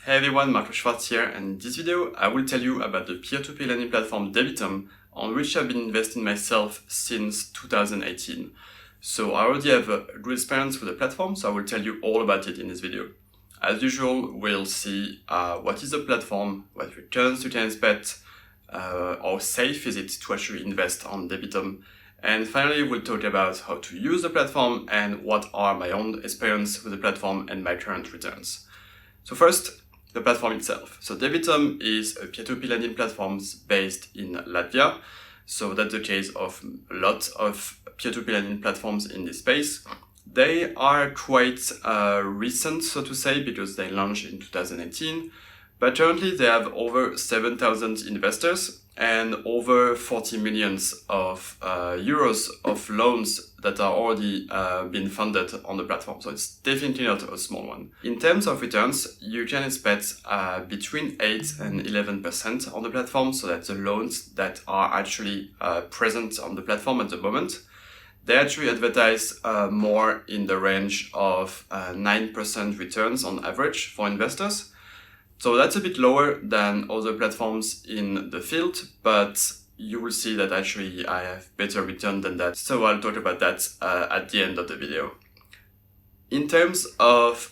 Hey everyone, Marco Schwartz here, and in this video I will tell you about the peer-to-peer lending platform Debitum, on which I've been investing myself since 2018. So I already have a good experience with the platform, so I will tell you all about it in this video. As usual, we'll see what is the platform, what returns you can expect, how safe is it to actually invest on Debitum, and finally we'll talk about how to use the platform and what are my own experience with the platform and my current returns. So first, the platform itself. So Debitum is a peer-to-peer lending platform based in Latvia. So that's the case of a lot of peer-to-peer lending platforms in this space. They are quite recent, so to say, because they launched in 2018. But currently they have over 7,000 investors and over 40 millions of euros of loans that are already been funded on the platform. So it's definitely not a small one. In terms of returns, you can expect between 8 and 11% on the platform. So that's the loans that are actually present on the platform at the moment. They actually advertise more in the range of 9% returns on average for investors. So that's a bit lower than other platforms in the field, but you will see that actually I have better return than that. So I'll talk about that at the end of the video. In terms of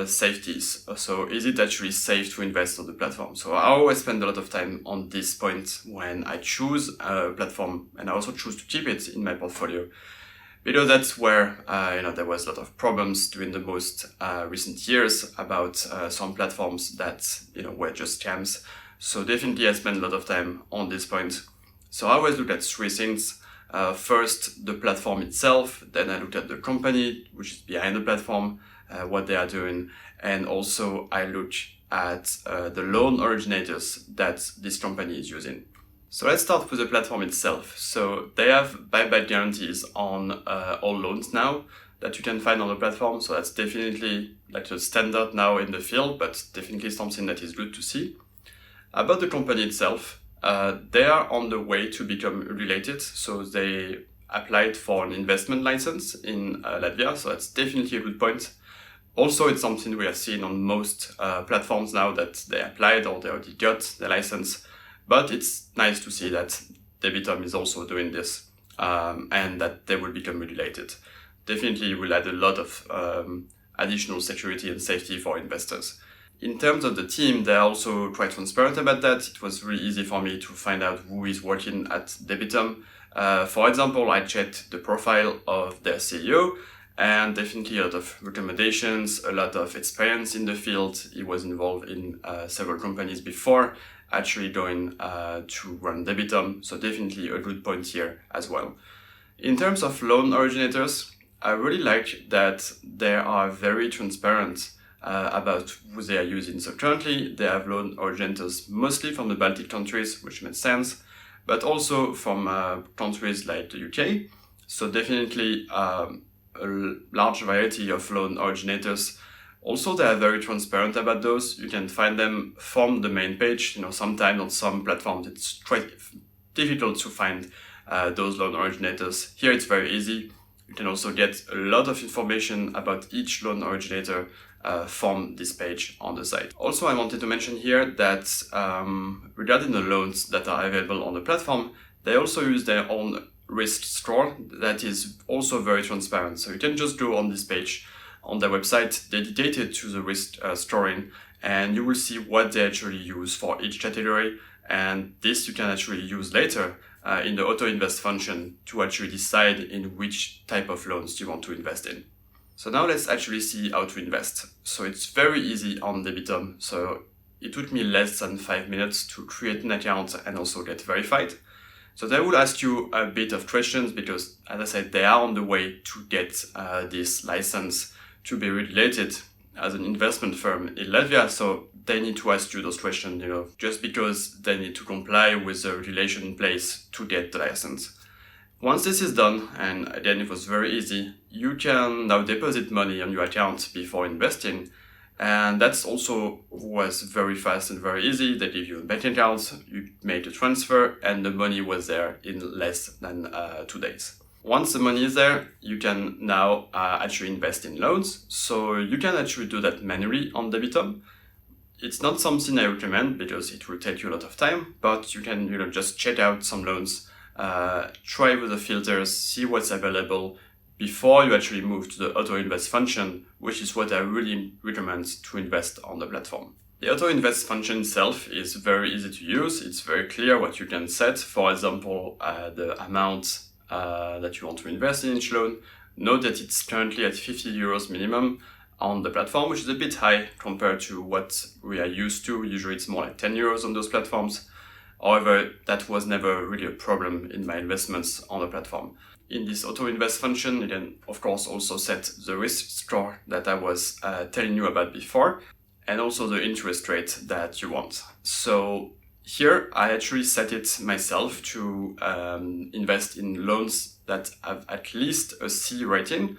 safeties, so is it actually safe to invest on the platform? So I always spend a lot of time on this point when I choose a platform, and I also choose to keep it in my portfolio, because that's where there was a lot of problems during the most recent years about some platforms that were just scams. So definitely I spend a lot of time on this point. So I always look at three things. First, the platform itself. Then I look at the company which is behind the platform, what they are doing, and also I look at the loan originators that this company is using. So let's start with the platform itself. So they have buyback guarantees on all loans now that you can find on the platform. So that's definitely like a standard now in the field, but definitely something that is good to see. About the company itself, they are on the way to become regulated. So they applied for an investment license in Latvia. So that's definitely a good point. Also, it's something we are seeing on most platforms now that they applied or they already got the license. But it's nice to see that Debitum is also doing this and that they will become regulated. Definitely will add a lot of additional security and safety for investors. In terms of the team, they're also quite transparent about that. It was really easy for me to find out who is working at Debitum. For example, I checked the profile of their CEO, and definitely a lot of recommendations, a lot of experience in the field. He was involved in several companies before actually going to run Debitum, so definitely a good point here as well. In terms of loan originators, I really like that they are very transparent about who they are using. So currently they have loan originators mostly from the Baltic countries, which makes sense, but also from countries like the UK. So definitely a large variety of loan originators. Also, they are very transparent about those. You can find them from the main page. Sometimes on some platforms it's quite difficult to find those loan originators. Here it's very easy. You can also get a lot of information about each loan originator from this page on the site. Also, I wanted to mention here that regarding the loans that are available on the platform, they also use their own risk score that is also very transparent. So you can just go on this page on their website dedicated to the risk scoring, and you will see what they actually use for each category, and this you can actually use later in the auto invest function to actually decide in which type of loans you want to invest in. So now let's actually see how to invest. So it's very easy on Debitum. So it took me less than 5 minutes to create an account and also get verified. So they will ask you a bit of questions because, as I said, they are on the way to get this license to be regulated as an investment firm in Latvia. So they need to ask you those questions, just because they need to comply with the regulation in place to get the license. Once this is done, and again, it was very easy, you can now deposit money on your account before investing. And that's also was very fast and very easy. They give you a bank account, you make a transfer, and the money was there in less than 2 days. Once the money is there, you can now actually invest in loans. So you can actually do that manually on Debitum. It's not something I recommend because it will take you a lot of time, but you can just check out some loans, try with the filters, see what's available before you actually move to the auto invest function, which is what I really recommend to invest on the platform. The auto invest function itself is very easy to use. It's very clear what you can set. For example, the amount that you want to invest in each loan. Note that it's currently at 50 euros minimum on the platform, which is a bit high compared to what we are used to. Usually it's more like 10 euros on those platforms. However, that was never really a problem in my investments on the platform. In this auto invest function, you can of course also set the risk score that I was telling you about before, and also the interest rate that you want. So here I actually set it myself to invest in loans that have at least a C rating.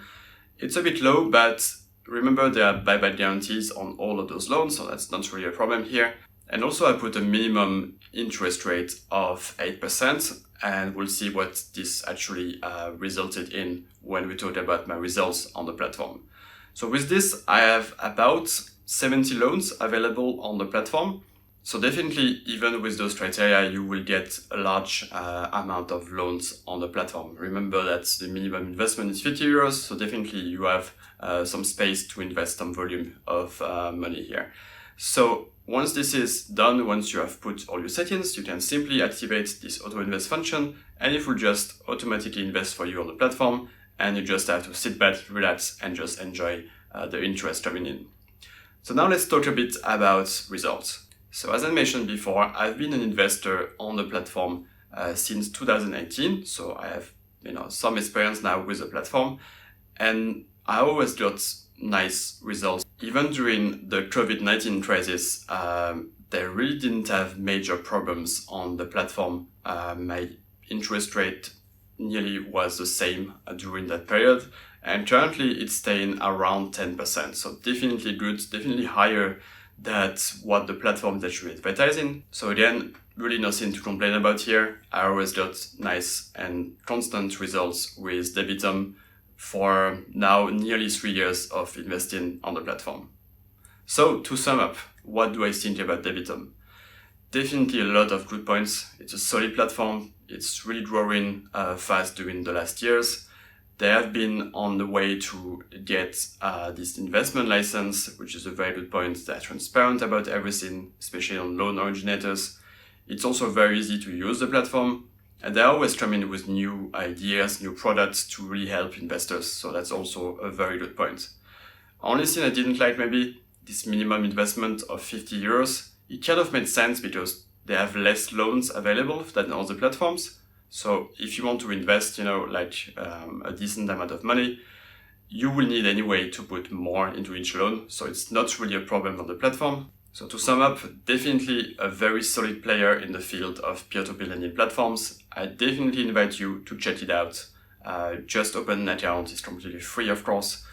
It's a bit low, but remember there are buyback guarantees on all of those loans, so that's not really a problem here. And also I put a minimum interest rate of 8%, and we'll see what this actually resulted in when we talk about my results on the platform. So with this, I have about 70 loans available on the platform. So definitely, even with those criteria, you will get a large amount of loans on the platform. Remember that the minimum investment is 50 euros, so definitely you have some space to invest some volume of money here. So once this is done, once you have put all your settings, you can simply activate this auto invest function, and it will just automatically invest for you on the platform, and you just have to sit back, relax, and just enjoy the interest coming in. So now let's talk a bit about results. So as I mentioned before, I've been an investor on the platform since 2018. So I have some experience now with the platform, and I always got nice results. Even during the COVID-19 crisis, they really didn't have major problems on the platform. My interest rate nearly was the same during that period, and currently it's staying around 10%. So definitely good, definitely higher than what the platform is actually advertising. So again, really nothing to complain about here. I always got nice and constant results with Debitum for now nearly 3 years of investing on the platform. So to sum up, what do I think about Debitum? Definitely a lot of good points. It's a solid platform. It's really growing fast during the last years. They have been on the way to get this investment license, which is a very good point. They're transparent about everything, especially on loan originators. It's also very easy to use the platform, and they're always coming with new ideas, new products to really help investors. So that's also a very good point. Only thing I didn't like, maybe this minimum investment of 50 euros. It kind of made sense because they have less loans available than other platforms. So if you want to invest, a decent amount of money, you will need anyway to put more into each loan. So it's not really a problem on the platform. So to sum up, definitely a very solid player in the field of peer-to-peer lending platforms. I definitely invite you to check it out. Just open an account. It's completely free, of course.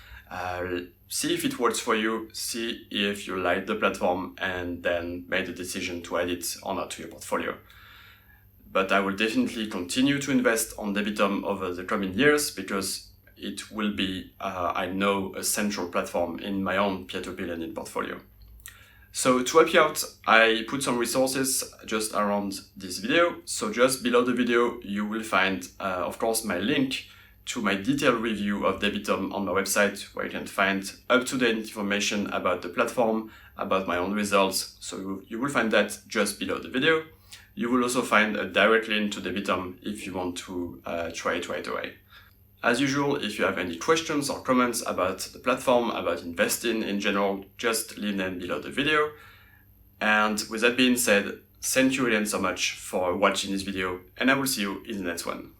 See if it works for you, see if you like the platform, and then make the decision to add it or not to your portfolio. But I will definitely continue to invest on Debitum over the coming years because it will be, I know, a central platform in my own peer-to-peer lending portfolio. So to help you out, I put some resources just around this video. So just below the video, you will find, of course, my link to my detailed review of Debitum on my website, where you can find up-to-date information about the platform, about my own results. So you will find that just below the video. You will also find a direct link to Debitum if you want to try it right away. As usual, if you have any questions or comments about the platform, about investing in general, just leave them below the video. And with that being said, thank you again so much for watching this video, and I will see you in the next one.